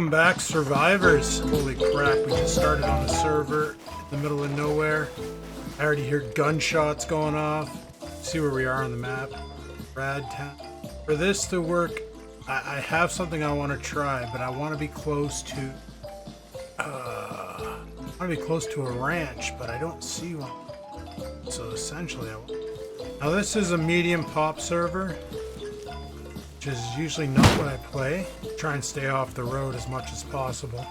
Welcome back, survivors. Holy crap, we just started on the server in the middle of nowhere. I already hear gunshots going off. See where we are on the map. Rad town. For this to work, I have something I want to try, but I want to be close to a ranch, but I don't see one. So essentially, now this is a medium pop server, which is usually not what I play. Try and stay off the road as much as possible.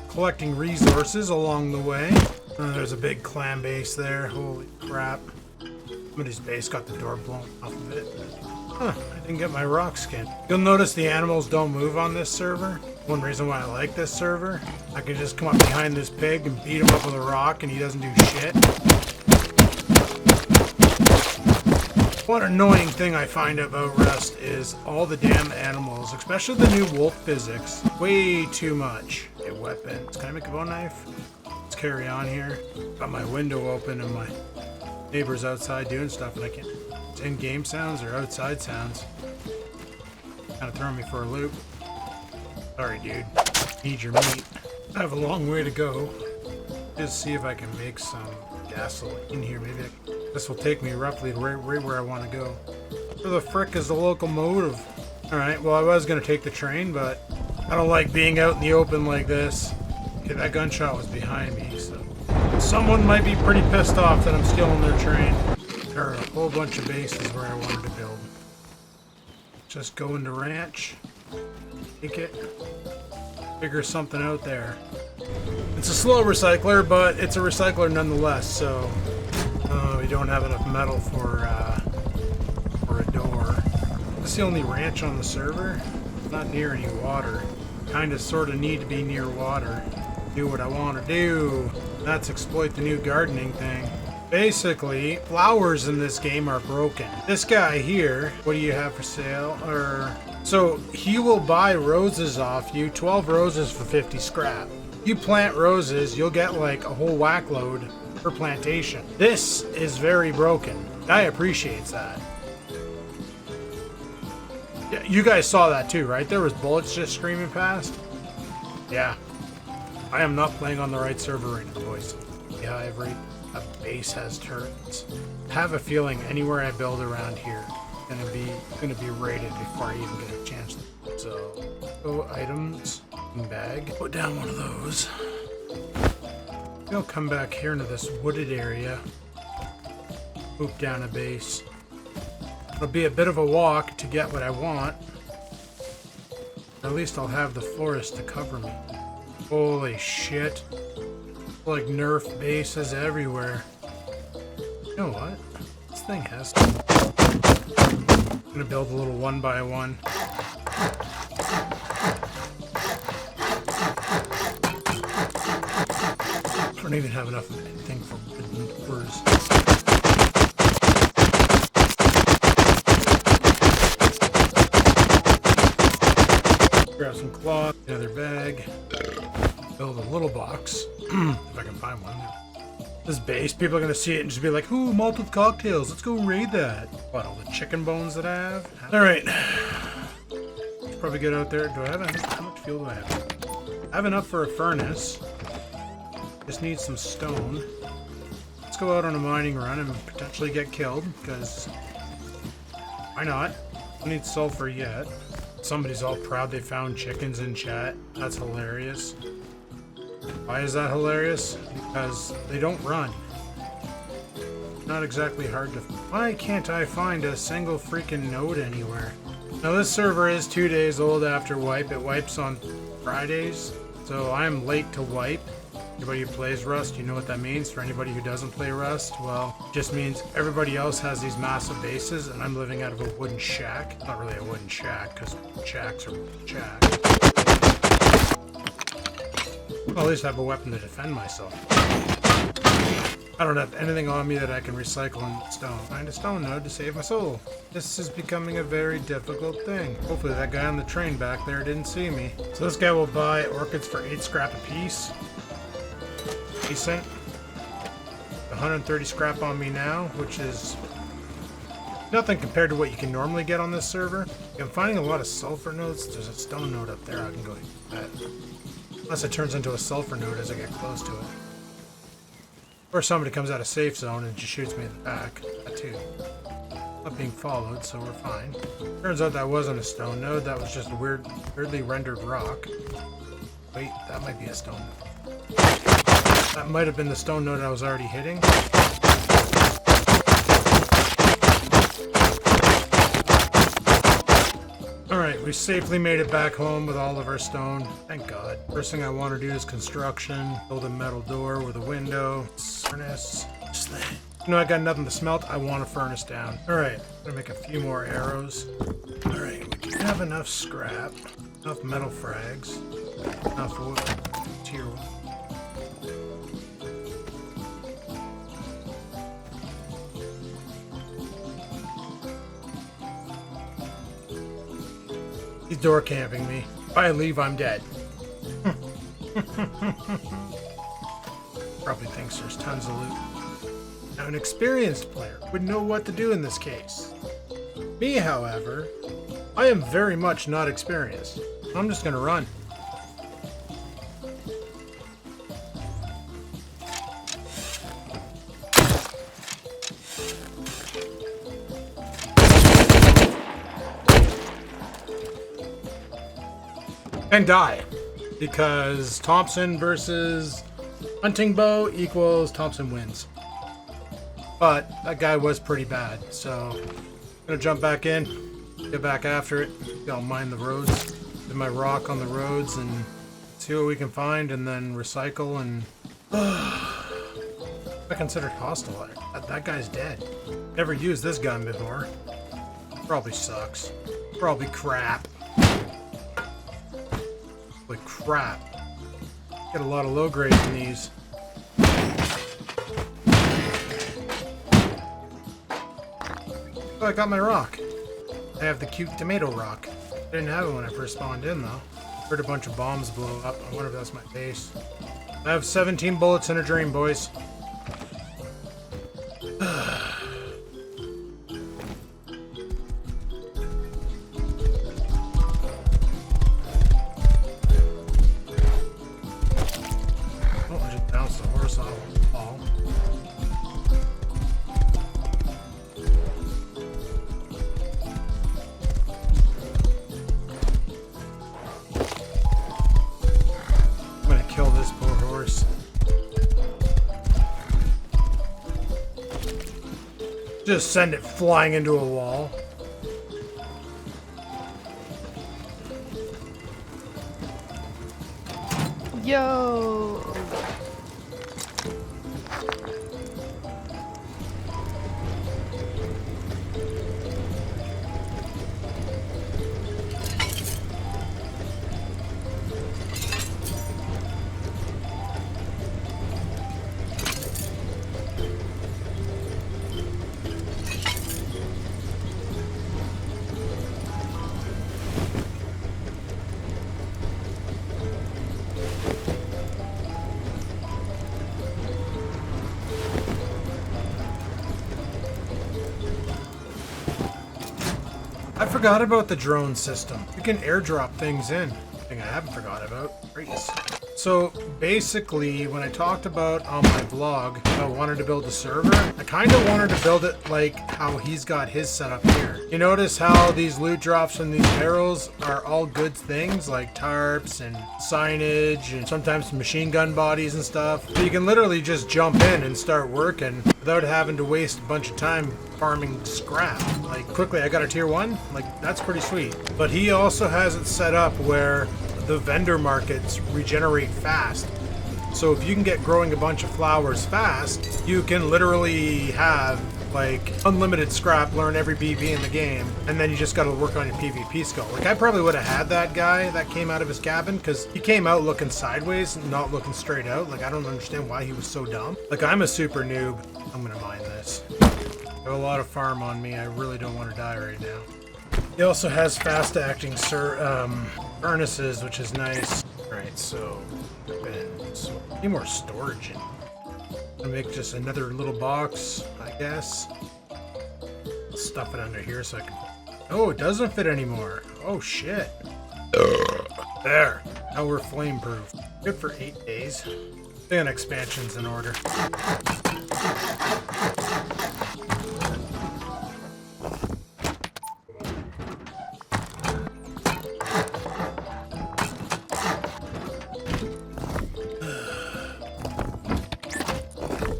Collecting resources along the way. There's a big clan base there. Holy crap. Somebody's base got the door blown off of it. Huh, I didn't get my rock skin. You'll notice the animals don't move on this server. One reason why I like this server, I can just come up behind this pig and beat him up with a rock and he doesn't do shit. One annoying thing I find about Rust is all the damn animals, especially the new wolf physics. Way too much. Okay, weapons. Can I make a bone knife? Let's carry on here. Got my window open and my neighbor's outside doing stuff and I can't. It's in-game sounds or outside sounds. Kind of throwing me for a loop. Sorry, dude. Need your meat. I have a long way to go. Just see if I can make some gasoline in here. Maybe this will take me roughly right where I want to go. Where the frick is the locomotive? Alright, well I was going to take the train, but I don't like being out in the open like this. Okay, that gunshot was behind me, so someone might be pretty pissed off that I'm stealing their train. There are a whole bunch of bases where I wanted to build. Just go into ranch. Take it. Figure something out there. It's a slow recycler, but it's a recycler nonetheless, so we don't have enough metal for a door. It's the only ranch on the server. Not near any water. Kinda sorta need to be near water. Do what I want to do. That's exploit the new gardening thing. Basically, flowers in this game are broken. This guy here, what do you have for sale? So he will buy roses off you, 12 roses for 50 scrap. You plant roses, you'll get like a whole whack load per plantation. This is very broken. Guy appreciates that. Yeah, you guys saw that too, right? There was bullets just screaming past. Yeah. I am not playing on the right server right now, boys. Yeah, every base has turrets. I have a feeling anywhere I build around here gonna be raided before I even get a chance. So, go items, bag. Put down one of those. I'll come back here into this wooded area. Move down a base. It'll be a bit of a walk to get what I want. At least I'll have the forest to cover me. Holy shit. Like Nerf bases everywhere. You know what? This thing has to. I'm gonna build a little 1x1. I don't even have enough of anything for doors. Grab some cloth, another bag. Build a little box, if I can find one. This base, people are going to see it and just be like, ooh, malted cocktails, let's go raid that. What, all the chicken bones that I have? Alright. Let's probably get out there. Do I have enough? How much fuel do I have? I have enough for a furnace. Just need some stone. Let's go out on a mining run and potentially get killed, because why not? Don't need sulfur yet. Somebody's all proud they found chickens in chat. That's hilarious. Why is that hilarious? Because they don't run. Not exactly hard to... Why can't I find a single freaking node anywhere? Now this server is 2 days old after wipe. It wipes on Fridays. So I'm late to wipe. Anybody who plays Rust, you know what that means. For anybody who doesn't play Rust, well, it just means everybody else has these massive bases and I'm living out of a wooden shack. Not really a wooden shack, because shacks are shacks. Well, at least I have a weapon to defend myself. I don't have anything on me that I can recycle in stone. Find a stone node to save my soul. This is becoming a very difficult thing. Hopefully that guy on the train back there didn't see me. So this guy will buy orchids for 8 scrap a piece. Decent. 130 scrap on me now, which is nothing compared to what you can normally get on this server. I'm finding a lot of sulfur nodes. There's a stone node up there. I can go get that. Unless it turns into a sulfur node as I get close to it. Or somebody comes out of safe zone and just shoots me in the back. That too. Not being followed, so we're fine. Turns out that wasn't a stone node, that was just a weirdly rendered rock. Wait, that might be a stone node. That might have been the stone node I was already hitting. Alright, we safely made it back home with all of our stone. Thank God. First thing I want to do is construction. Build a metal door with a window. Furnace. You know, I got nothing to smelt. I want a furnace down. Alright, I'm gonna make a few more arrows. Alright, we do have enough scrap. Enough metal frags. Enough wood. Tier 1. He's door camping me. If I leave, I'm dead. Probably thinks there's tons of loot. Now, an experienced player would know what to do in this case. Me, however, I am very much not experienced. I'm just gonna run. And die. Because Thompson versus hunting bow equals Thompson wins. But that guy was pretty bad, so I'm gonna jump back in, get back after it. I'll mine the roads, do my rock on the roads, and see what we can find, and then recycle. And I considered hostile. That guy's dead. Never used this gun before. Probably sucks. Probably crap. Like crap. Get a lot of low grades in these. Oh, I got my rock. I have the cute tomato rock. I didn't have it when I first spawned in, though. Heard a bunch of bombs blow up. I wonder if that's my base. I have 17 bullets in a dream, boys. Just send it flying into a wall. Yo! I forgot about the drone system. You can airdrop things in. Thing I haven't forgot about. Great. So basically, when I talked about on my vlog about wanting to build a server, I kind of wanted to build it like how he's got his set up here. You notice how these loot drops from these barrels are all good things like tarps and signage and sometimes machine gun bodies and stuff. So you can literally just jump in and start working without having to waste a bunch of time farming scrap. Like quickly, I got a tier 1. Like that's pretty sweet. But he also has it set up where the vendor markets regenerate fast. So if you can get growing a bunch of flowers fast, you can literally have like unlimited scrap, learn every BB in the game, and then you just got to work on your PvP skill. Like I probably would have had that guy that came out of his cabin because he came out looking sideways, not looking straight out. Like I don't understand why he was so dumb. Like I'm a super noob. I'm gonna mine this. I have a lot of farm on me. I really don't want to die right now. He also has fast acting furnaces, which is nice. Alright, so need more storage in. I'm gonna make just another little box, I guess. Stuff it under here so I can. Oh, it doesn't fit anymore. Oh shit. There. Now we're flame proof. Good for 8 days. And expansion's in order.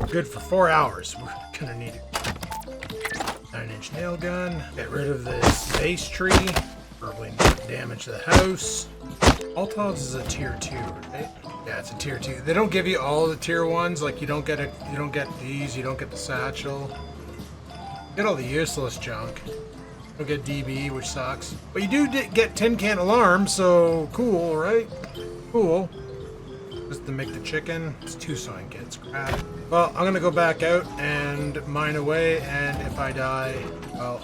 Good for 4 hours. We're gonna need it. 9-inch nail gun. Get rid of this base tree. Probably not damage the house. Altovs is a tier 2, right? Yeah, it's a tier 2. They don't give you all the tier 1s. Like you don't get these. You don't get the satchel. You get all the useless junk. You don't get DB, which sucks. But you do get tin can alarm, so cool, right? Cool. Just to make the chicken. It's 2 sewing kits. Crap. Well, I'm gonna go back out and mine away, and if I die, well,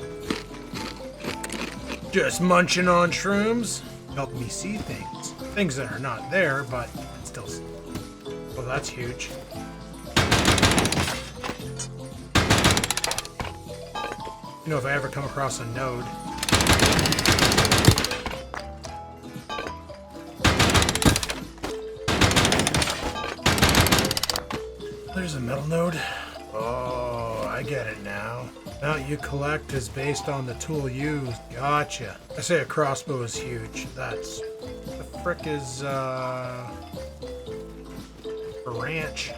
just munching on shrooms. Help me see things. Things that are not there, but still. Well, that's huge. You know, if I ever come across a node. There's a metal node. Oh, I get it now. Amount you collect is based on the tool used. Gotcha. I say a crossbow is huge. That's... The frick is, a ranch.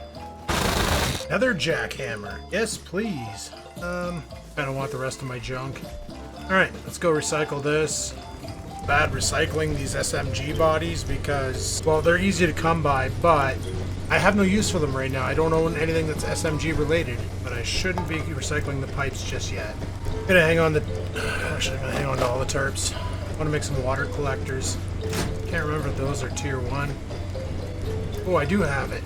Another jackhammer. Yes, please. I don't want the rest of my junk. Alright, let's go recycle this. Bad recycling these SMG bodies because, well, they're easy to come by, but I have no use for them right now. I don't own anything that's SMG related, but I shouldn't be recycling the pipes just yet. I'm gonna hang on actually, I'm gonna hang on to all the tarps. I want to make some water collectors. Can't remember if those are tier 1. Oh, I do have it.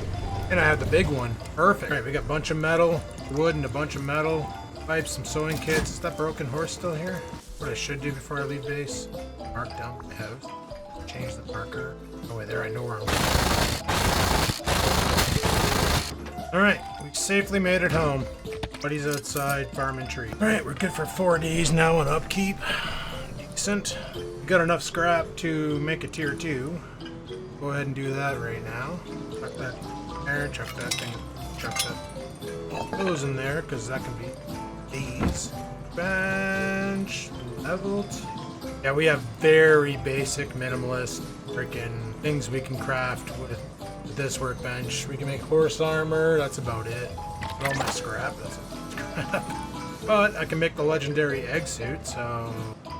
And I have the big one. Perfect. Alright, we got a bunch of metal, wood, and a bunch of metal. Pipes, some sewing kits. Is that broken horse still here? What I should do before I leave base? Mark down my house. Change the marker. Oh wait, there I know where I'm going. Alright, we safely made it home. Buddy's outside farming trees. Alright, we're good for 4 days now on upkeep. Decent. We got enough scrap to make a tier 2. Go ahead and do that right now. Chuck that there, chuck that thing, chuck that. Those in there, because that can be these. Bench, leveled. Yeah, we have very basic, minimalist, freaking things we can craft with this workbench. We can make horse armor, that's about it. All my scrap, that's scrap. But I can make the legendary egg suit, so...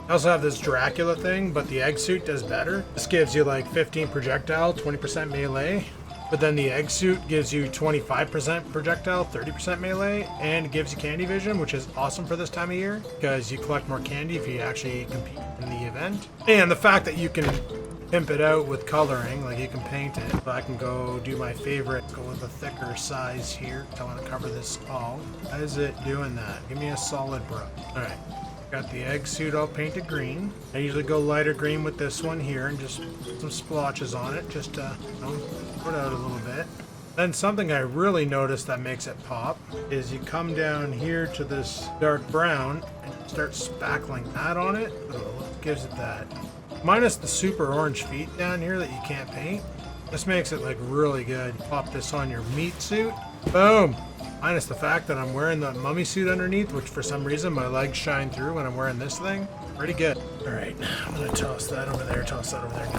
I also have this Dracula thing, but the egg suit does better. This gives you like 15 projectile, 20% melee. But then the egg suit gives you 25% projectile, 30% melee, and it gives you candy vision, which is awesome for this time of year, because you collect more candy if you actually compete in the event. And the fact that you can pimp it out with coloring, like you can paint it. But I can go do my favorite, go with a thicker size here. I want to cover this all. How is it doing that? Give me a solid brush. Alright. Got the egg suit all painted green. I usually go lighter green with this one here and just put some splotches on it, just to put out a little bit. Then something I really noticed that makes it pop is you come down here to this dark brown and start spackling that on it. Oh, gives it that. Minus the super orange feet down here that you can't paint. This makes it like really good. Pop this on your meat suit. Boom! Minus the fact that I'm wearing the mummy suit underneath, which for some reason my legs shine through when I'm wearing this thing. Pretty good. Alright, I'm gonna toss that over there, get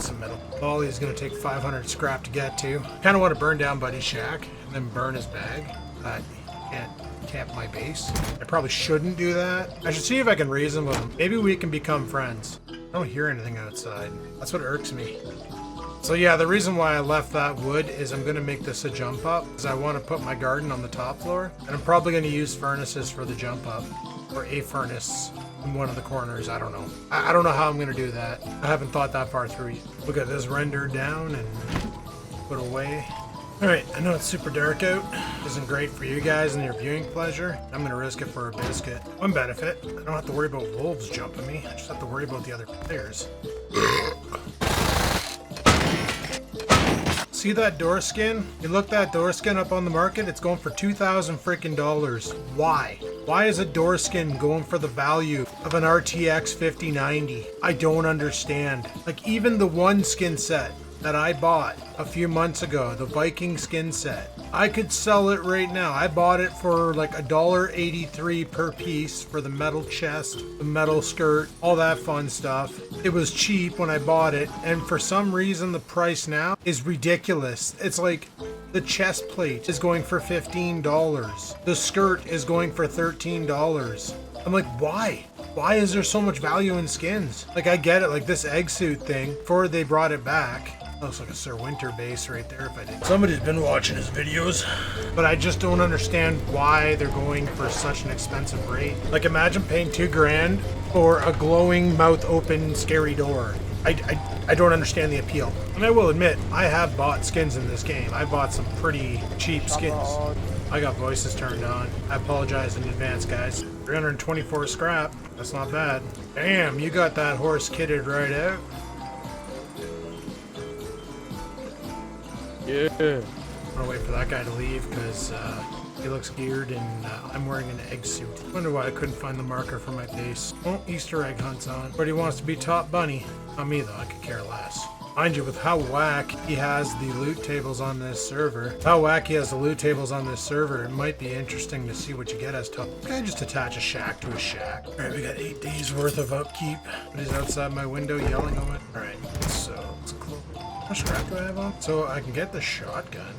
some metal. Ollie's gonna take 500 scrap to get to. Kinda want to burn down Buddy's shack and then burn his bag. But can't camp my base. I probably shouldn't do that. I should see if I can reason with him. Maybe we can become friends. I don't hear anything outside. That's what irks me. So yeah, the reason why I left that wood is I'm going to make this a jump up, because I want to put my garden on the top floor. And I'm probably going to use furnaces for the jump up, or a furnace in one of the corners. I don't know. I don't know how I'm going to do that. I haven't thought that far through yet. Look at this rendered down and put away. Alright, I know it's super dark out. Isn't great for you guys and your viewing pleasure. I'm going to risk it for a biscuit. One benefit, I don't have to worry about wolves jumping me. I just have to worry about the other players. See that door skin? You look that door skin up on the market, it's going for $2,000 freaking dollars. Why? Why is a door skin going for the value of an RTX 5090? I don't understand. Like even the one skin set that I bought a few months ago, the Viking skin set. I could sell it right now. I bought it for like $1.83 per piece for the metal chest, the metal skirt, all that fun stuff. It was cheap when I bought it, and for some reason the price now is ridiculous. It's like the chest plate is going for $15. The skirt is going for $13. I'm like, why? Why is there so much value in skins? Like, I get it, like this egg suit thing, before they brought it back. Looks like a Sir Winter base right there if I did. Somebody's been watching his videos. But I just don't understand why they're going for such an expensive rate. Like, imagine paying $2,000 for a glowing, mouth open, scary door. I don't understand the appeal. And I will admit, I have bought skins in this game. I bought some pretty cheap skins. I got voices turned on. I apologize in advance, guys. 324 scrap. That's not bad. Damn, you got that horse kitted right out. Yeah. I'm gonna wait for that guy to leave because he looks geared and I'm wearing an egg suit. Wonder why I couldn't find the marker for my base. Oh, Easter egg hunt's on. But he wants to be top bunny. Not me though, I could care less. Mind you, with how whack he has the loot tables on this server, it might be interesting to see what you get as top. Can I just attach a shack to a shack? Alright, we got 8 days worth of upkeep. But he's outside my window yelling on it. Alright, so let's close. How much scrap do I have on? So I can get the shotgun.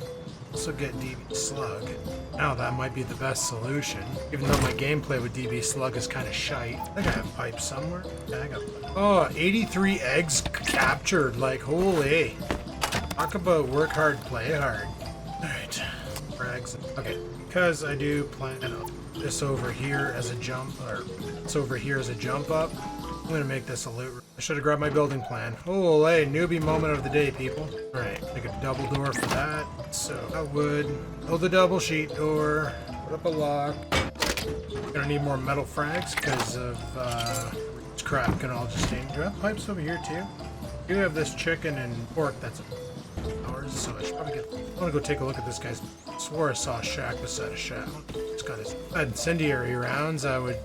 Also get DB Slug. Now that might be the best solution. Even though my gameplay with DB Slug is kind of shite. I think I have pipes somewhere. Yeah, I got pipes. Oh, 83 eggs captured. Like, holy. Talk about work hard, play hard. Alright. Frags. Okay. Because I do plan this over here as a jump, or this over here as a jump up. I'm gonna make this a loot room. I should have grabbed my building plan. Oh, hey, newbie moment of the day, people. Alright, make a double door for that. So, I would build a double sheet door, put up a lock. Gonna need more metal frags because of scrap can all just stay. Do I have pipes over here too? I do have this chicken and pork that's ours, so I should probably get. I wanna go take a look at this guy's. I swore I saw a shack beside a shack. It's got his incendiary rounds. I would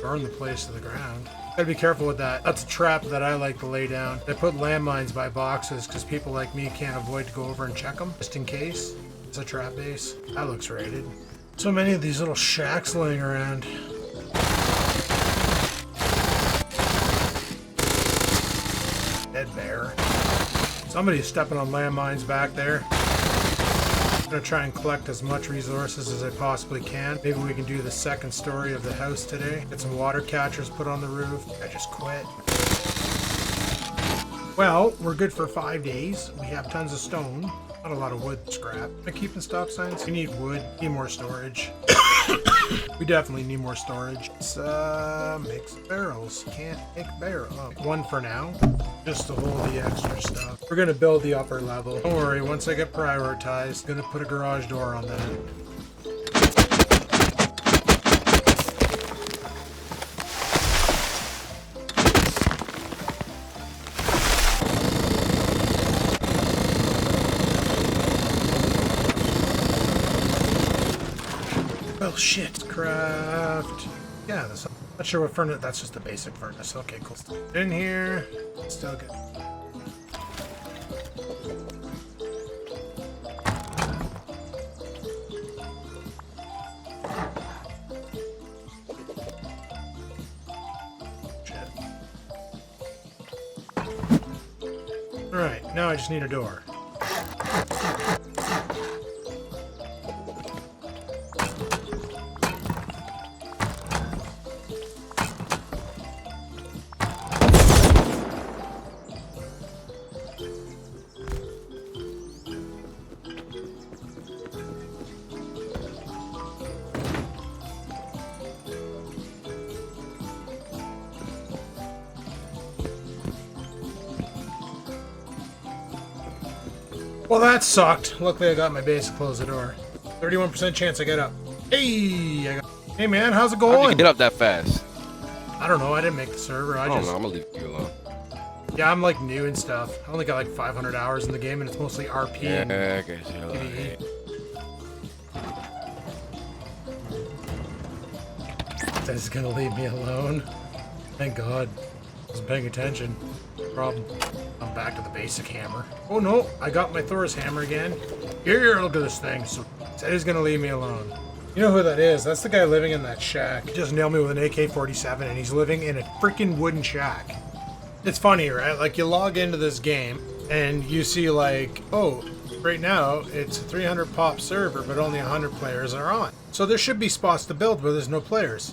burn the place to the ground. Gotta be careful with that. That's a trap that I like to lay down. They put landmines by boxes because people like me can't avoid to go over and check them just in case. It's a trap base. That looks raided. So many of these little shacks laying around. Dead bear. Somebody's stepping on landmines back there. I'm gonna try and collect as much resources as I possibly can. Maybe we can do the second story of the house today. Get some water catchers put on the roof. I just quit. Well, we're good for 5 days. We have tons of stone. Not a lot of wood scrap. Am I keeping stop signs? We need wood. Need more storage. We definitely need more storage. Let's make some barrels. Can't make barrel. Oh, one for now. Just to hold the extra stuff. We're gonna build the upper level. Don't worry, once I get prioritized, I'm gonna put a garage door on that. Well, shit. Craft. Yeah, that's not sure what furnace. That's just a basic furnace. Okay, cool. In here. Still good. Shit. Alright, now I just need a door. Well, that sucked. Luckily, I got my base to close the door. 31% chance I get up. Hey, hey man, how's it How'd going? you get up that fast? I don't know. I didn't make the server. I don't know. I'm gonna leave you alone. Yeah, I'm like new and stuff. I only got like 500 hours in the game, and it's mostly RP. Yeah, And I guess you're PvE. This is gonna leave me alone. Thank God. I wasn't paying attention. Problem. Oh. I'm back to the basic hammer. Oh no, I got my Thor's hammer again. Here, look at this thing. So said he's gonna leave me alone. You know who that is? That's the guy living in that shack. He just nailed me with an AK-47 and he's living in a freaking wooden shack. It's funny, right? Like you log into this game and you see like, oh, right now it's a 300 pop server, but only 100 players are on. So there should be spots to build where there's no players.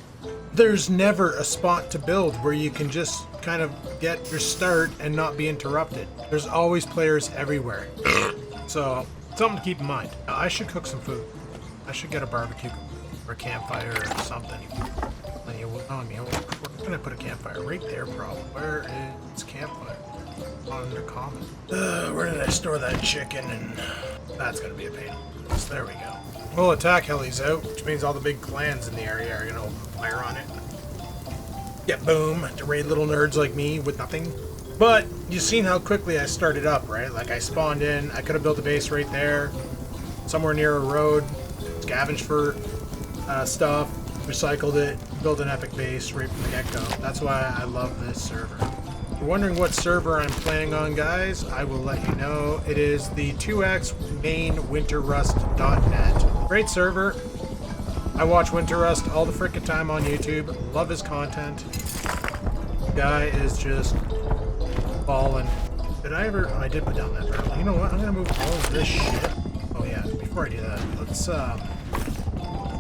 There's never a spot to build where you can just kind of get your start and not be interrupted. There's always players everywhere. So, something to keep in mind. I should cook some food. I should get a barbecue or a campfire or something. We're gonna put a campfire right there, probably. Where is campfire? Under common. Where did I store that chicken? And that's gonna be a pain. So there we go. Well, attack heli's out, which means all the big clans in the area are gonna open fire on it. Yeah, boom, to raid little nerds like me with nothing. But you've seen how quickly I started up, right? Like I spawned in, I could have built a base right there, somewhere near a road, scavenged for stuff, recycled it, built an epic base right from the get-go. That's why I love this server. If you're wondering what server I'm playing on, guys, I will let you know. It is the 2x main winterrust.net. Great server. I watch Winterrust all the frickin' time on YouTube. Love his content. Guy is just balling. Did I ever? Oh, I did put down that barrel. You know what? I'm gonna move all of this shit. Oh yeah, before I do that, let's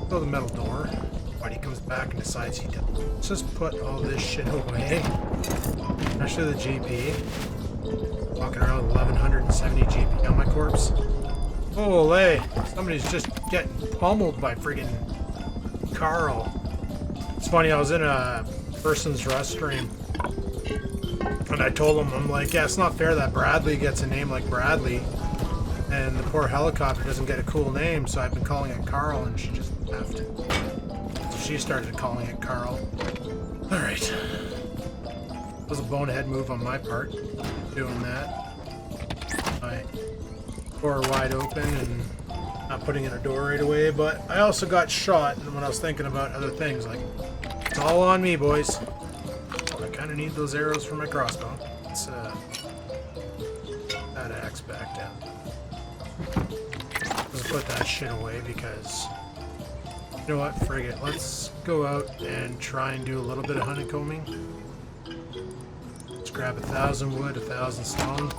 build a metal door. But he comes back and decides he does. Let's just put all this shit away. Especially the GP. Walking around with 1170 GP on my corpse. Holy! Somebody's just getting pummeled by friggin' Carl. It's funny, I was in a person's Rust stream. And I told him, I'm like, yeah, it's not fair that Bradley gets a name like Bradley. And the poor helicopter doesn't get a cool name, so I've been calling it Carl, and she just left. So she started calling it Carl. Alright. That was a bonehead move on my part, doing that. My door wide open and not putting in a door right away, but I also got shot when I was thinking about other things, like, it's all on me, boys. Oh, I kind of need those arrows for my crossbow. Let's, that axe back down. Let's put that shit away because, you know what, frig it. Let's go out and try and do a little bit of honeycombing. Let's grab 1,000 wood, 1,000 stone.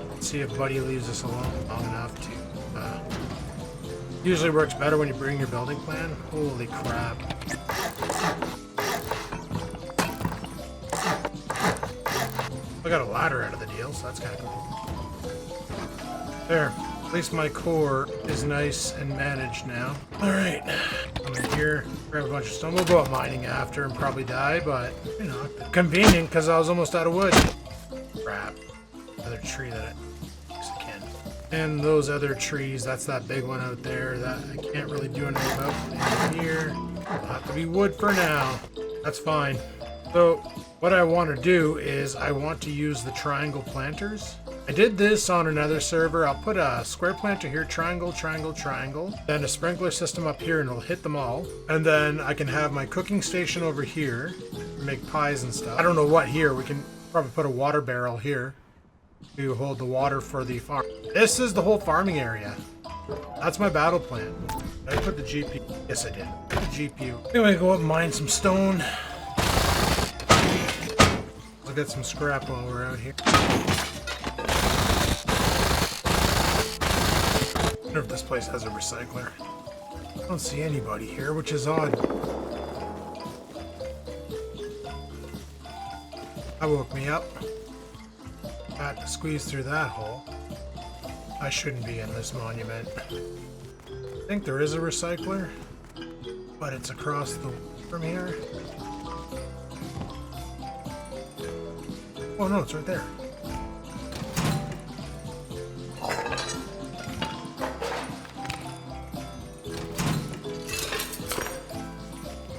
Let's see if Buddy leaves us alone long enough to, usually works better when you bring your building plan. Holy crap. I got a ladder out of the deal, so that's kind of cool. There. At least my core is nice and managed now. Alright. I'm in here, grab a bunch of stone. We'll go out mining after and probably die, but, you know, convenient because I was almost out of wood. Crap. Another tree that I can. And those other trees, that's that big one out there that I can't really do anything about. In here, it'll have to be wood for now. That's fine. So, what I want to do is I want to use the triangle planters. I did this on another server. I'll put a square planter here, triangle, triangle, triangle. Then a sprinkler system up here and it'll hit them all. And then I can have my cooking station over here, make pies and stuff. I don't know what here. We can probably put a water barrel here to hold the water for the farm. This is the whole farming area. That's my battle plan. Did I put the GPU? Yes, I did. Put the GPU. Anyway, go up and mine some stone. I'll get some scrap while we're out here. I wonder if this place has a recycler. I don't see anybody here, which is odd. That woke me up. Had to squeeze through that hole. I shouldn't be in this monument. I think there is a recycler, but it's across the from here. Oh no, it's right there.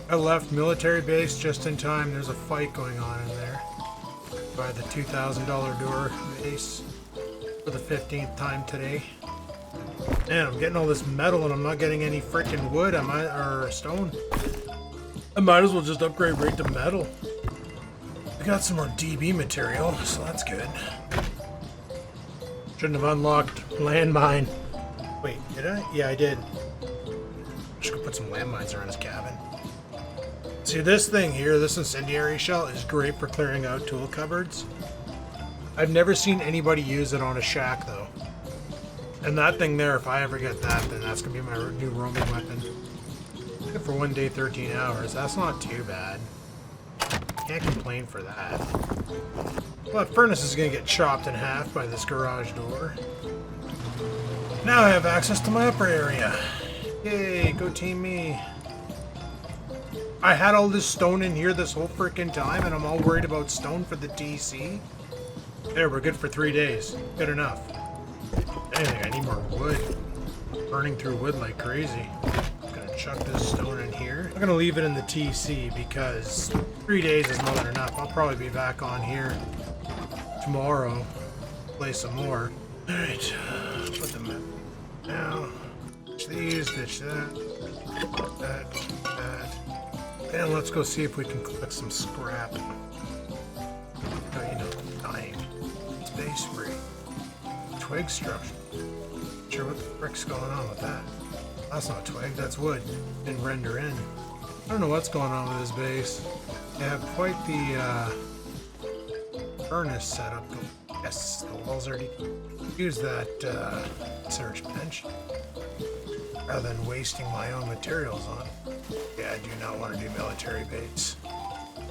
I left military base just in time. There's a fight going on in there by the $2,000 door base for the 15th time today. Man, I'm getting all this metal and I'm not getting any freaking wood, or stone. I might as well just upgrade right to metal. We got some more DB material, so that's good. Shouldn't have unlocked landmine. Wait, did I? Yeah, I did. Just gonna put some landmines around his cabin. See, this thing here, this incendiary shell, is great for clearing out tool cupboards. I've never seen anybody use it on a shack, though. And that thing there, if I ever get that, then that's gonna be my new roaming weapon. For 1 day, 13 hours. That's not too bad. Can't complain for that. Well, that furnace is gonna get chopped in half by this garage door. Now I have access to my upper area. Yay, go team me. I had all this stone in here this whole freaking time, and I'm all worried about stone for the TC. There, we're good for 3 days. Good enough. Anything, I need more wood. Burning through wood like crazy. I'm gonna chuck this stone in here. I'm gonna leave it in the TC because 3 days is more than enough. I'll probably be back on here tomorrow. Play some more. Alright, put them in. Now, ditch these, ditch that, that. And let's go see if we can collect some scrap. Oh, you know, dying. Space free. Twig structure. Not sure what the frick's going on with that. That's not twig, that's wood. Didn't render in. I don't know what's going on with this base. They have quite the furnace set up. Yes, the walls already use that search bench rather than wasting my own materials on. Yeah, I do not want to do military base.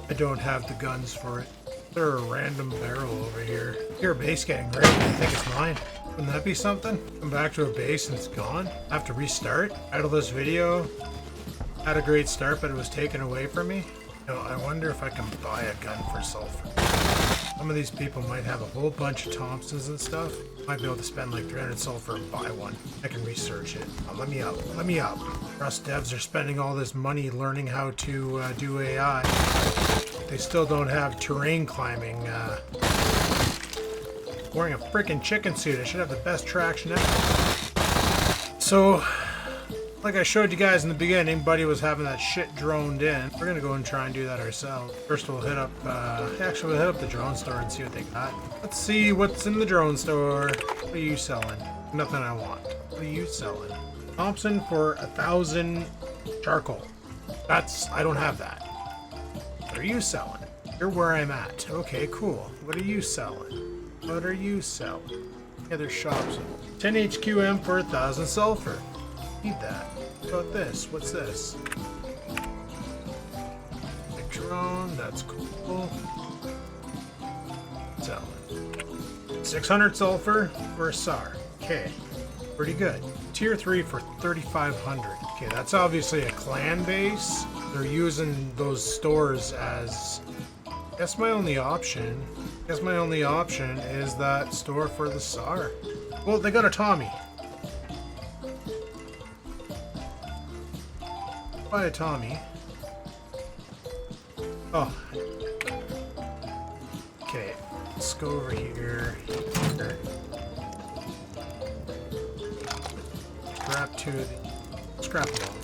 I don't have the guns for it. There's a random barrel over here. Your base getting ready. I think it's mine. Wouldn't that be something? Come back to a base and it's gone. I have to restart. Title this video. Had a great start, but it was taken away from me. You know, I wonder if I can buy a gun for sulfur. Some of these people might have a whole bunch of Thompsons and stuff. Might be able to spend like 300 sulfur and buy one. I can research it. Oh, let me up. Let me up. Rust devs are spending all this money learning how to do AI. They still don't have terrain climbing. Wearing a freaking chicken suit. I should have the best traction ever. So, like I showed you guys in the beginning, Buddy was having that shit droned in. We're gonna go and try and do that ourselves. First we'll hit up, we'll hit up the drone store and see what they got. Let's see what's in the drone store. What are you selling? Nothing I want. What are you selling? Thompson for 1,000 charcoal. I don't have that. What are you selling? You're where I'm at. Okay, cool. What are you selling? What are you selling? Yeah, there's shops. 10 HQM for 1,000 sulfur. Need that. What about this? What's this? A drone. That's cool. Selling. 600 sulfur for a SAR. Okay. Pretty good. Tier 3 for 3,500. Okay, that's obviously a clan base. They're using those stores as... I guess my only option is that store for the SAR. Well, they got a Tommy. Buy a Tommy. Oh. Okay, let's go over here. Scrap to the... Scrap them all.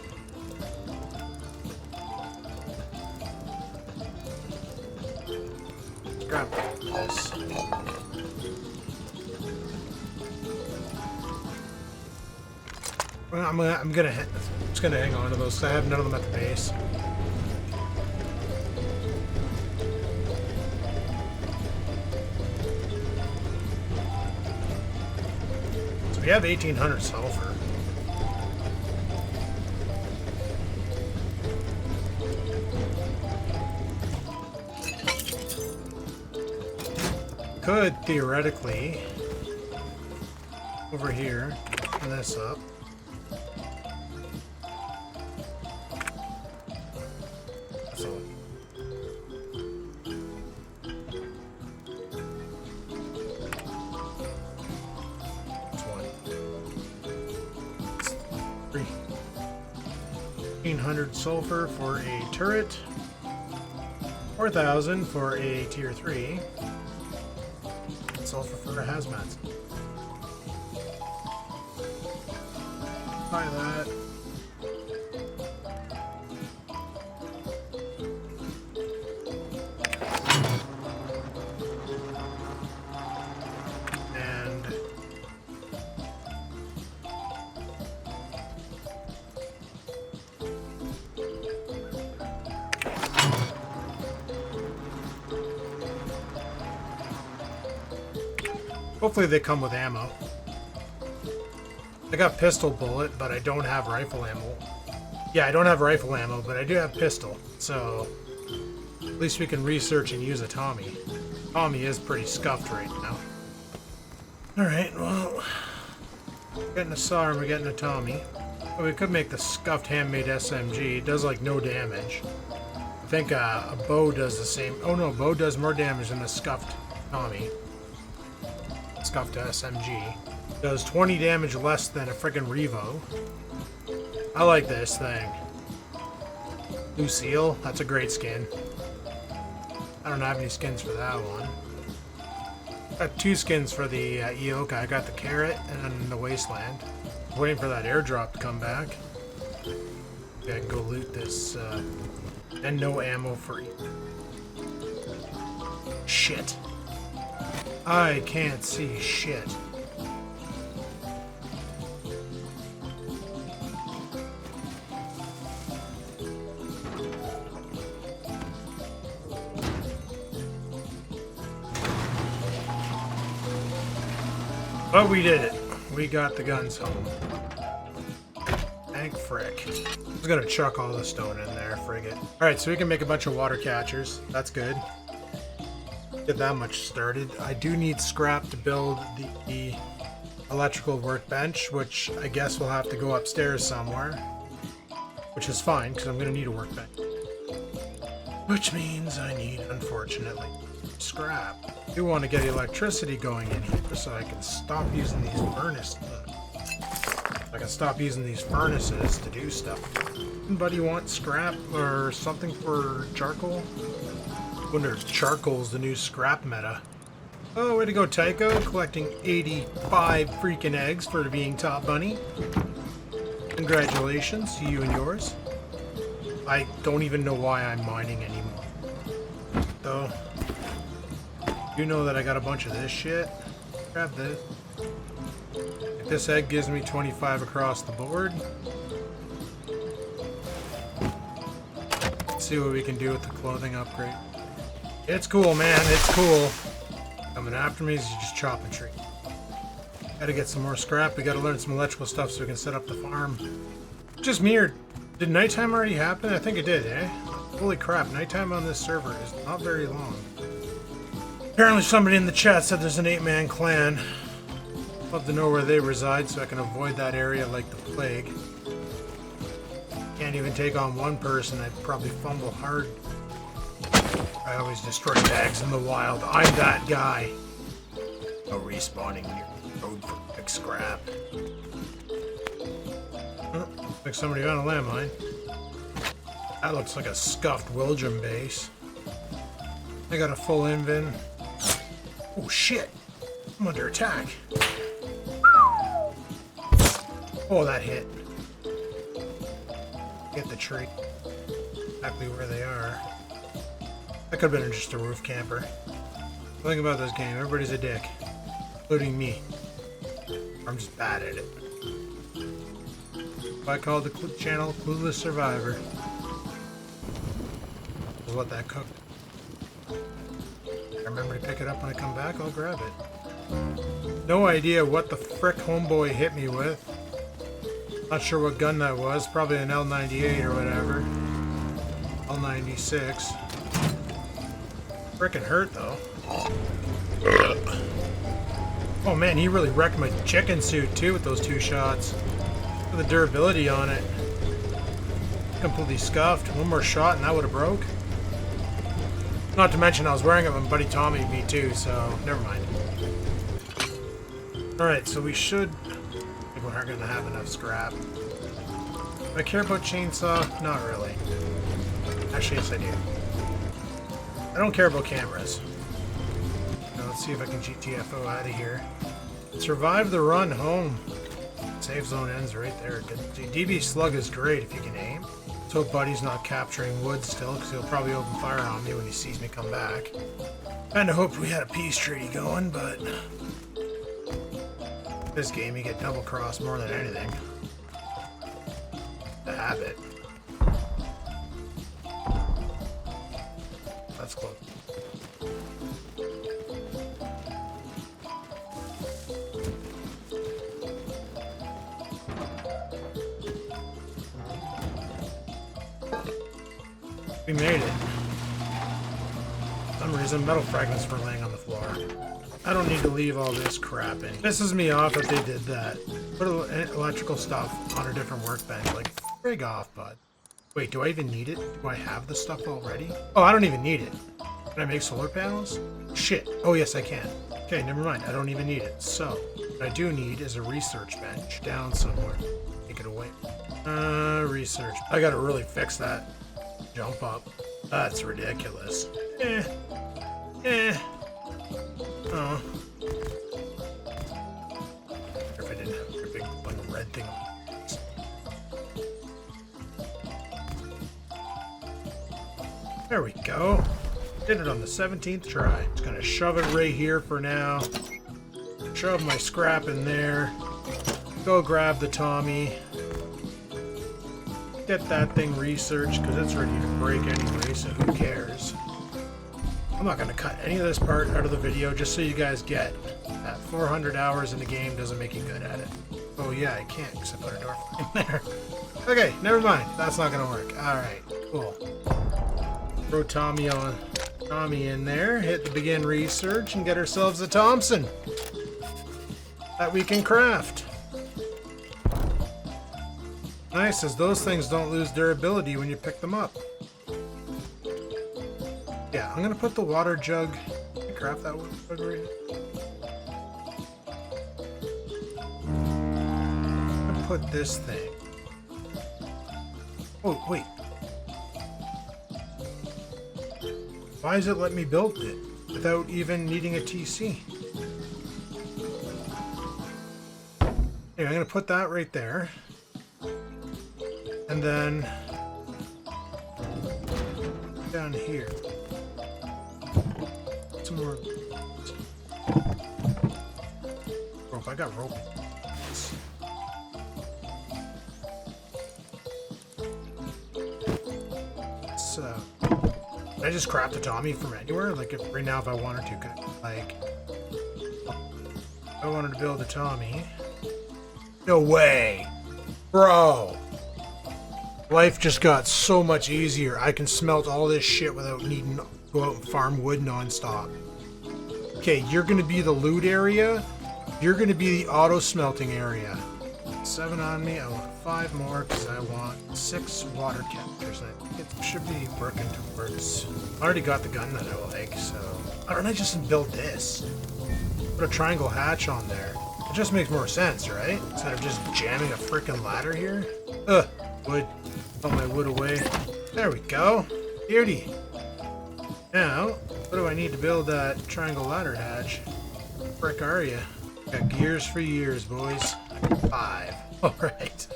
Scrap this. Well, I'm just gonna hang on to those because I have none of them at the base. So we have 1,800 sulfur. Could theoretically over here open this up. So it's 1,300 sulfur for a turret, 4,000 for a tier 3. Sulfur for a hazmat. Buy that. Hopefully they come with ammo. I got pistol bullet, but I don't have rifle ammo. Yeah, I don't have rifle ammo, but I do have pistol. So at least we can research and use a Tommy. Tommy is pretty scuffed right now. Alright, well, we're getting a SAR and we're getting a Tommy. Well, we could make the scuffed handmade SMG. It does like no damage. I think a bow does the same. Oh no, bow does more damage than the scuffed Tommy. Scuffed SMG. Does 20 damage less than a friggin' Revo. I like this thing. Lucille, that's a great skin. I don't have any skins for that one. I got 2 skins for the Eoka. I got the Carrot and then the Wasteland. Waiting for that airdrop to come back. Yeah, I can go loot this. And no ammo for shit. I can't see shit. But we did it. We got the guns home. Thank frick. I was gonna chuck all the stone in there, frig it. Alright, so we can make a bunch of water catchers. That's good. Get that much started. I do need scrap to build the electrical workbench, which I guess will have to go upstairs somewhere. Which is fine, because I'm gonna need a workbench. Which means I need, unfortunately, scrap. I do want to get electricity going in here so I can stop using these furnaces. I can stop using these furnaces to do stuff. Anybody want scrap or something for charcoal? I wonder if charcoal's the new scrap meta. Oh, way to go, Tycho, collecting 85 freaking eggs for being top bunny. Congratulations to you and yours. I don't even know why I'm mining anymore. Though, you know that I got a bunch of this shit. Grab this. If this egg gives me 25 across the board. Let's see what we can do with the clothing upgrade. It's cool, man. It's cool. Coming after me is just chopping tree. Gotta get some more scrap. We gotta learn some electrical stuff so we can set up the farm. Just me, or did nighttime already happen? I think it did, eh? Holy crap, nighttime on this server is not very long. Apparently somebody in the chat said there's an 8-man clan. Love to know where they reside so I can avoid that area like the plague. Can't even take on one person. I'd probably fumble hard. I always destroy bags in the wild. I'm that guy. No respawning near the road for big scrap. Oh, looks like somebody found a landmine. That looks like a scuffed Wilgem base. I got a full invin. Oh shit! I'm under attack. Oh, that hit. Get the tree. Exactly where they are. That could have been just a roof camper. The thing about this game, everybody's a dick. Including me. I'm just bad at it. I called the channel Clueless Survivor. Is what that cooked. I remember to pick it up when I come back, I'll grab it. No idea what the frick homeboy hit me with. Not sure what gun that was. Probably an L98 or whatever. L96. Frickin' hurt though. Oh man, he really wrecked my chicken suit too with those 2 shots. Look at the durability on it. Completely scuffed. One more shot and that would have broke. Not to mention I was wearing it when Buddy Tommied me too, so never mind. Alright, so we should... I think we aren't going to have enough scrap. Do I care about chainsaw? Not really. Actually, yes I do. I don't care about cameras. Now, let's see if I can GTFO out of here. Survive the run home. Safe zone ends right there. DB Slug is great if you can aim. Let's hope Buddy's not capturing wood still, because he'll probably open fire on me when he sees me come back. Kinda hoped we had a peace treaty going, but... this game, you get double-crossed more than anything. To have it. That's close. We made it. For some reason, metal fragments were laying on the floor. I don't need to leave all this crap in. Pisses me off that they did that. Put electrical stuff on a different workbench. Like, frig off, bud. Wait, do I even need it? Do I have the stuff already? Oh, I don't even need it. Can I make solar panels? Shit. Oh, yes, I can. Okay, never mind. I don't even need it. So, what I do need is a research bench down somewhere. Take it away. Research. I gotta really fix that jump up. That's ridiculous. Oh. If I didn't have a big fucking red thing. There we go. Did it on the 17th try. Just gonna shove it right here for now. Shove my scrap in there. Go grab the Tommy. Get that thing researched because it's ready to break anyway, so who cares? I'm not going to cut any of this part out of the video just so you guys get that 400 hours in the game doesn't make you good at it. Oh yeah, I can't because I put a door in there. Okay, never mind. That's not going to work. Alright, cool. Throw Tommy in there, hit the begin research, and get ourselves a Thompson that we can craft. Nice, as those things don't lose durability when you pick them up. Yeah, I'm gonna put the water jug. Can I craft that water jug right now? I'm gonna put this thing. Oh, wait. Why does it let me build it without even needing a TC? Anyway, I'm gonna put that right there. And then down here. Some more rope. I got rope. So, can I just craft a Tommy from anywhere? Like, if right now, if I wanted to, could like, if I wanted to build a Tommy. No way, bro. Life just got so much easier. I can smelt all this shit without needing to go out and farm wood nonstop. Okay, you're gonna be the loot area. You're gonna be the auto smelting area. 7 on me. I want 5 more because I want 6 water captures. I think it should be working towards. I already got the gun that I like, so why don't I just build this? Put a triangle hatch on there. It just makes more sense, right? Instead of just jamming a freaking ladder here. Ugh, wood. Put my wood away. There we go. Beauty. Now, what do I need to build that triangle ladder hatch? Frick are ya? Got gears for years, boys. 5. Alright.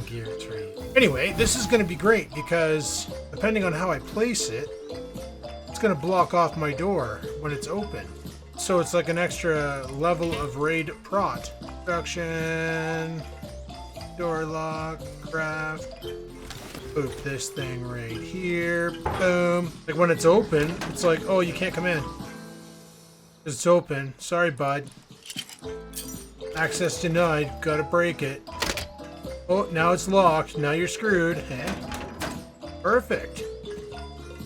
Gears for years. Anyway, this is going to be great because depending on how I place it, it's going to block off my door when it's open. So it's like an extra level of raid prot. Production. Door lock, craft, boop this thing right here, boom. Like when it's open, it's like, oh, you can't come in. It's open. Sorry, bud. Access denied. Gotta break it. Oh, now it's locked. Now you're screwed. Hey. Perfect.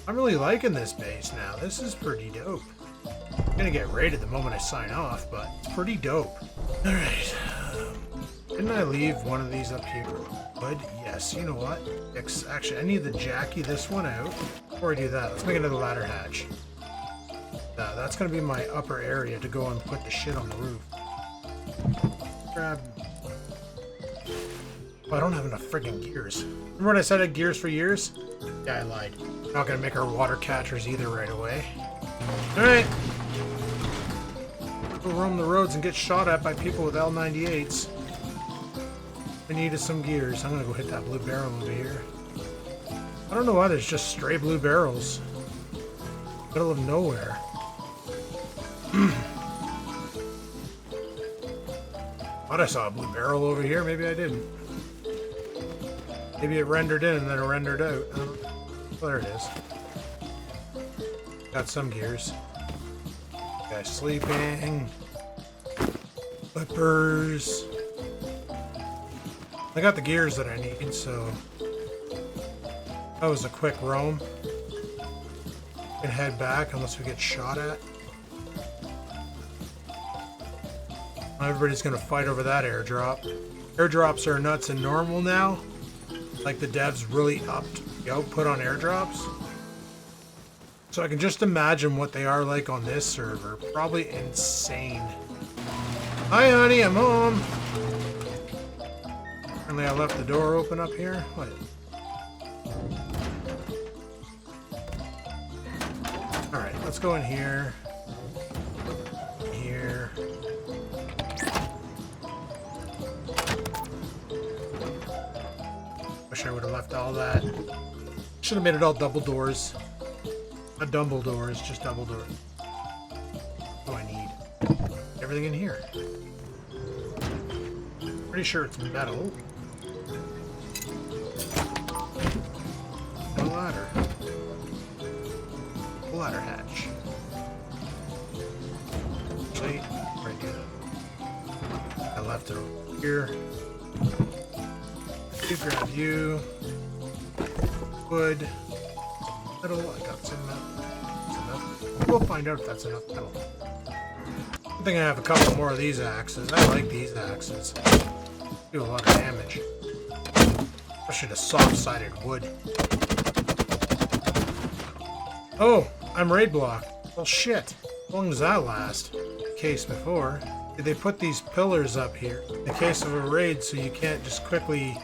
I'm really liking this base now. This is pretty dope. I'm gonna get raided the moment I sign off, but it's pretty dope. Alright. Didn't I leave one of these up here? Wood? Yes. You know what? Actually, I need to Jackie this one out. Before I do that, let's make another ladder hatch. That's going to be my upper area to go and put the shit on the roof. Grab... Oh, I don't have enough friggin' gears. Remember when I said I had gears for years? Yeah, I lied. Not going to make our water catchers either right away. Alright. Go roam the roads and get shot at by people with L98s. I needed some gears. I'm gonna go hit that blue barrel over here. I don't know why there's just stray blue barrels. Middle of nowhere. Thought I saw a blue barrel over here. Maybe I didn't. Maybe it rendered in and then it rendered out. Oh, there it is. Got some gears. Guys sleeping. Flippers. I got the gears that I need, so That was a quick roam. We can head back unless we get shot at. Everybody's gonna fight over that airdrop. Airdrops are nuts and normal now. Like the devs really upped the output on airdrops. So I can just imagine what they are like on this server. Probably insane. Hi honey, I'm home. Apparently I left the door open up here. What? Alright, let's go in here. Here. Wish I would have left all that. Should have made it all double doors. Not double doors, just double doors. What do I need? Everything in here. Pretty sure it's metal. No ladder. Ladder hatch. Actually, right here. I left it over here. You grab you. Wood. Metal. I got some metal. Some metal. We'll find out if that's enough metal. I think I have a couple more of these axes. I like these axes. Do a lot of damage. Especially the soft-sided wood. Oh, I'm raid blocked. Well, shit. How long does that last? Case before. Did they put these pillars up here in case of a raid so you can't just quickly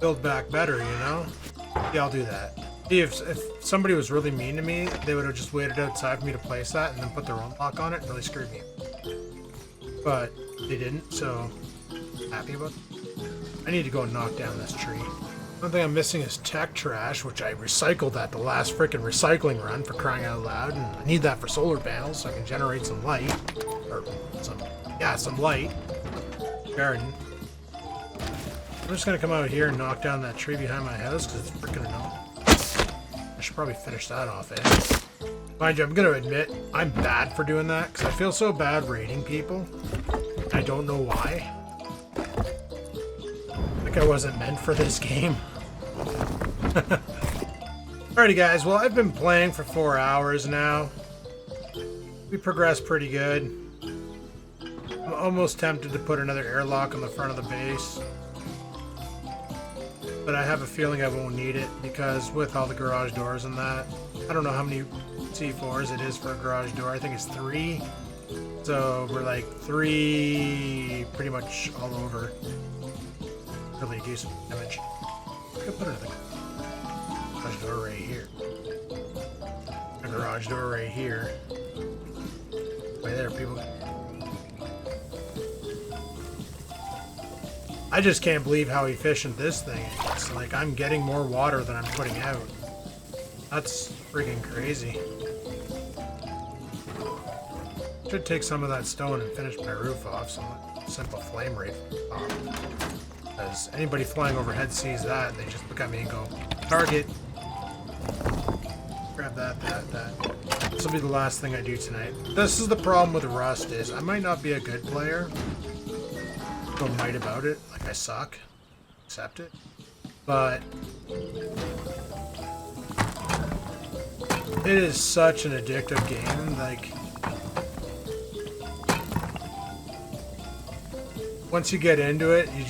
build back better, you know? Yeah, I'll do that. If somebody was really mean to me, they would have just waited outside for me to place that and then put their own block on it and really screwed me. But they didn't, so happy about it. I need to go and knock down this tree. One thing I'm missing is tech trash, which I recycled at the last frickin' recycling run, for crying out loud, and I need that for solar panels so I can generate some light. Or some light. Garden. I'm just gonna come out here and knock down that tree behind my house because it's freaking annoying. I should probably finish that off, eh? Mind you, I'm gonna admit, I'm bad for doing that because I feel so bad raiding people. I don't know why. Like I wasn't meant for this game. Alrighty guys, well I've been playing for 4 hours now. We progressed pretty good. I'm almost tempted to put another airlock on the front of the base. But I have a feeling I won't need it because with all the garage doors and that, I don't know how many C4s it is for a garage door. I think it's 3. So we're like 3 pretty much all over. Really do some damage. I could put another garage door right here. A garage door right here. Right there, people. I just can't believe how efficient this thing is. Like, I'm getting more water than I'm putting out. That's freaking crazy. Should take some of that stone and finish my roof off. Some simple flame rate off. Because anybody flying overhead sees that and they just look at me and go, target. Grab that. This will be the last thing I do tonight. This is the problem with Rust is I might not be a good player. Don't might about it, like I suck. Accept it. But it is such an addictive game, like once you get into it, you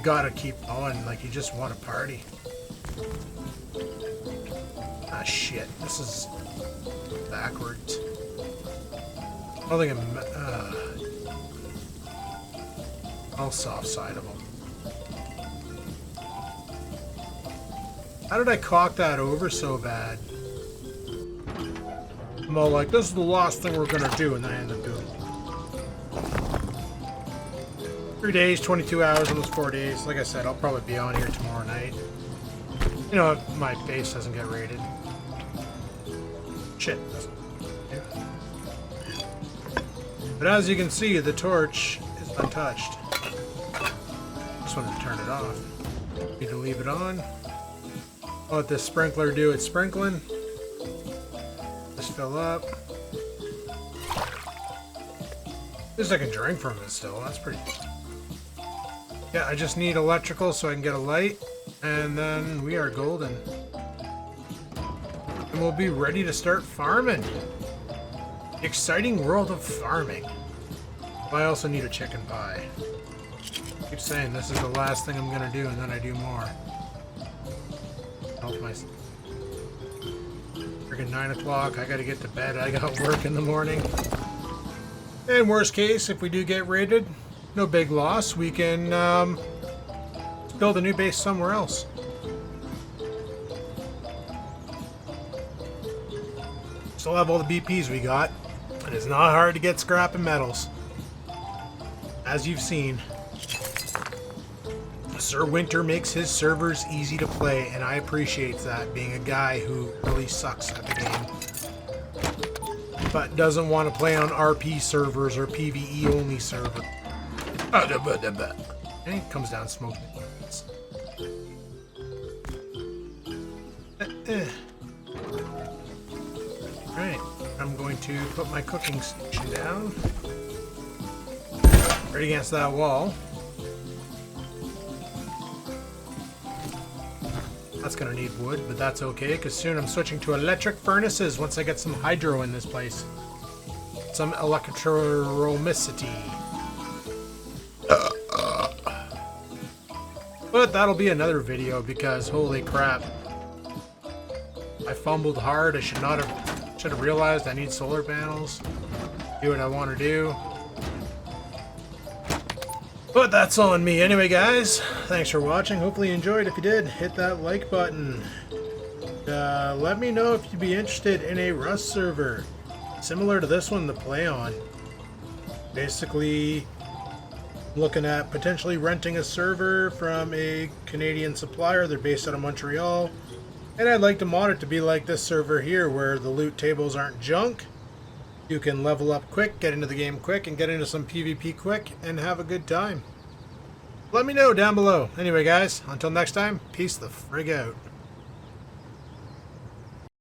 gotta keep going, like you just want to party. Ah shit, this is backwards. I don't think I'm all soft side of them. How did I cock that over so bad? I'm all like, this is the last thing we're gonna do, and then I end up doing it. 3 days, 22 hours, almost 4 days. Like I said, I'll probably be on here tomorrow night. You know, if my base doesn't get raided. Shit. But as you can see, the torch is untouched. Just wanted to turn it off. Need to leave it on. I'll let this sprinkler do its sprinkling. Just fill up. At least I can drink from it still. That's pretty good. Yeah, I just need electrical so I can get a light. And then we are golden. And we'll be ready to start farming. The exciting world of farming. I also need a chicken pie. I keep saying this is the last thing I'm gonna do, and then I do more. Help my... Friggin' 9 o'clock, I gotta get to bed, I got work in the morning. And worst case, if we do get raided, no big loss, we can build a new base somewhere else. Still have all the BPs we got, and it's not hard to get scrap and metals. As you've seen, Sir Winter makes his servers easy to play, and I appreciate that, being a guy who really sucks at the game. But doesn't want to play on RP servers or PvE only servers. And he comes down smoking. Alright, I'm going to put my cooking station down. Right against that wall. That's gonna need wood, but that's okay, because soon I'm switching to electric furnaces once I get some hydro in this place. Some electromicity. But that'll be another video, because holy crap. I fumbled hard. I should have realized I need solar panels. Do what I want to do. But that's on me. Anyway, guys, thanks for watching. Hopefully you enjoyed. If you did, hit that like button. Let me know if you'd be interested in a Rust server similar to this one to play on. Basically, looking at potentially renting a server from a Canadian supplier. They're based out of Montreal. And I'd like to mod it to be like this server here, where the loot tables aren't junk. You can level up quick, get into the game quick, and get into some PvP quick, and have a good time. Let me know down below. Anyway, guys, until next time, peace the frig out.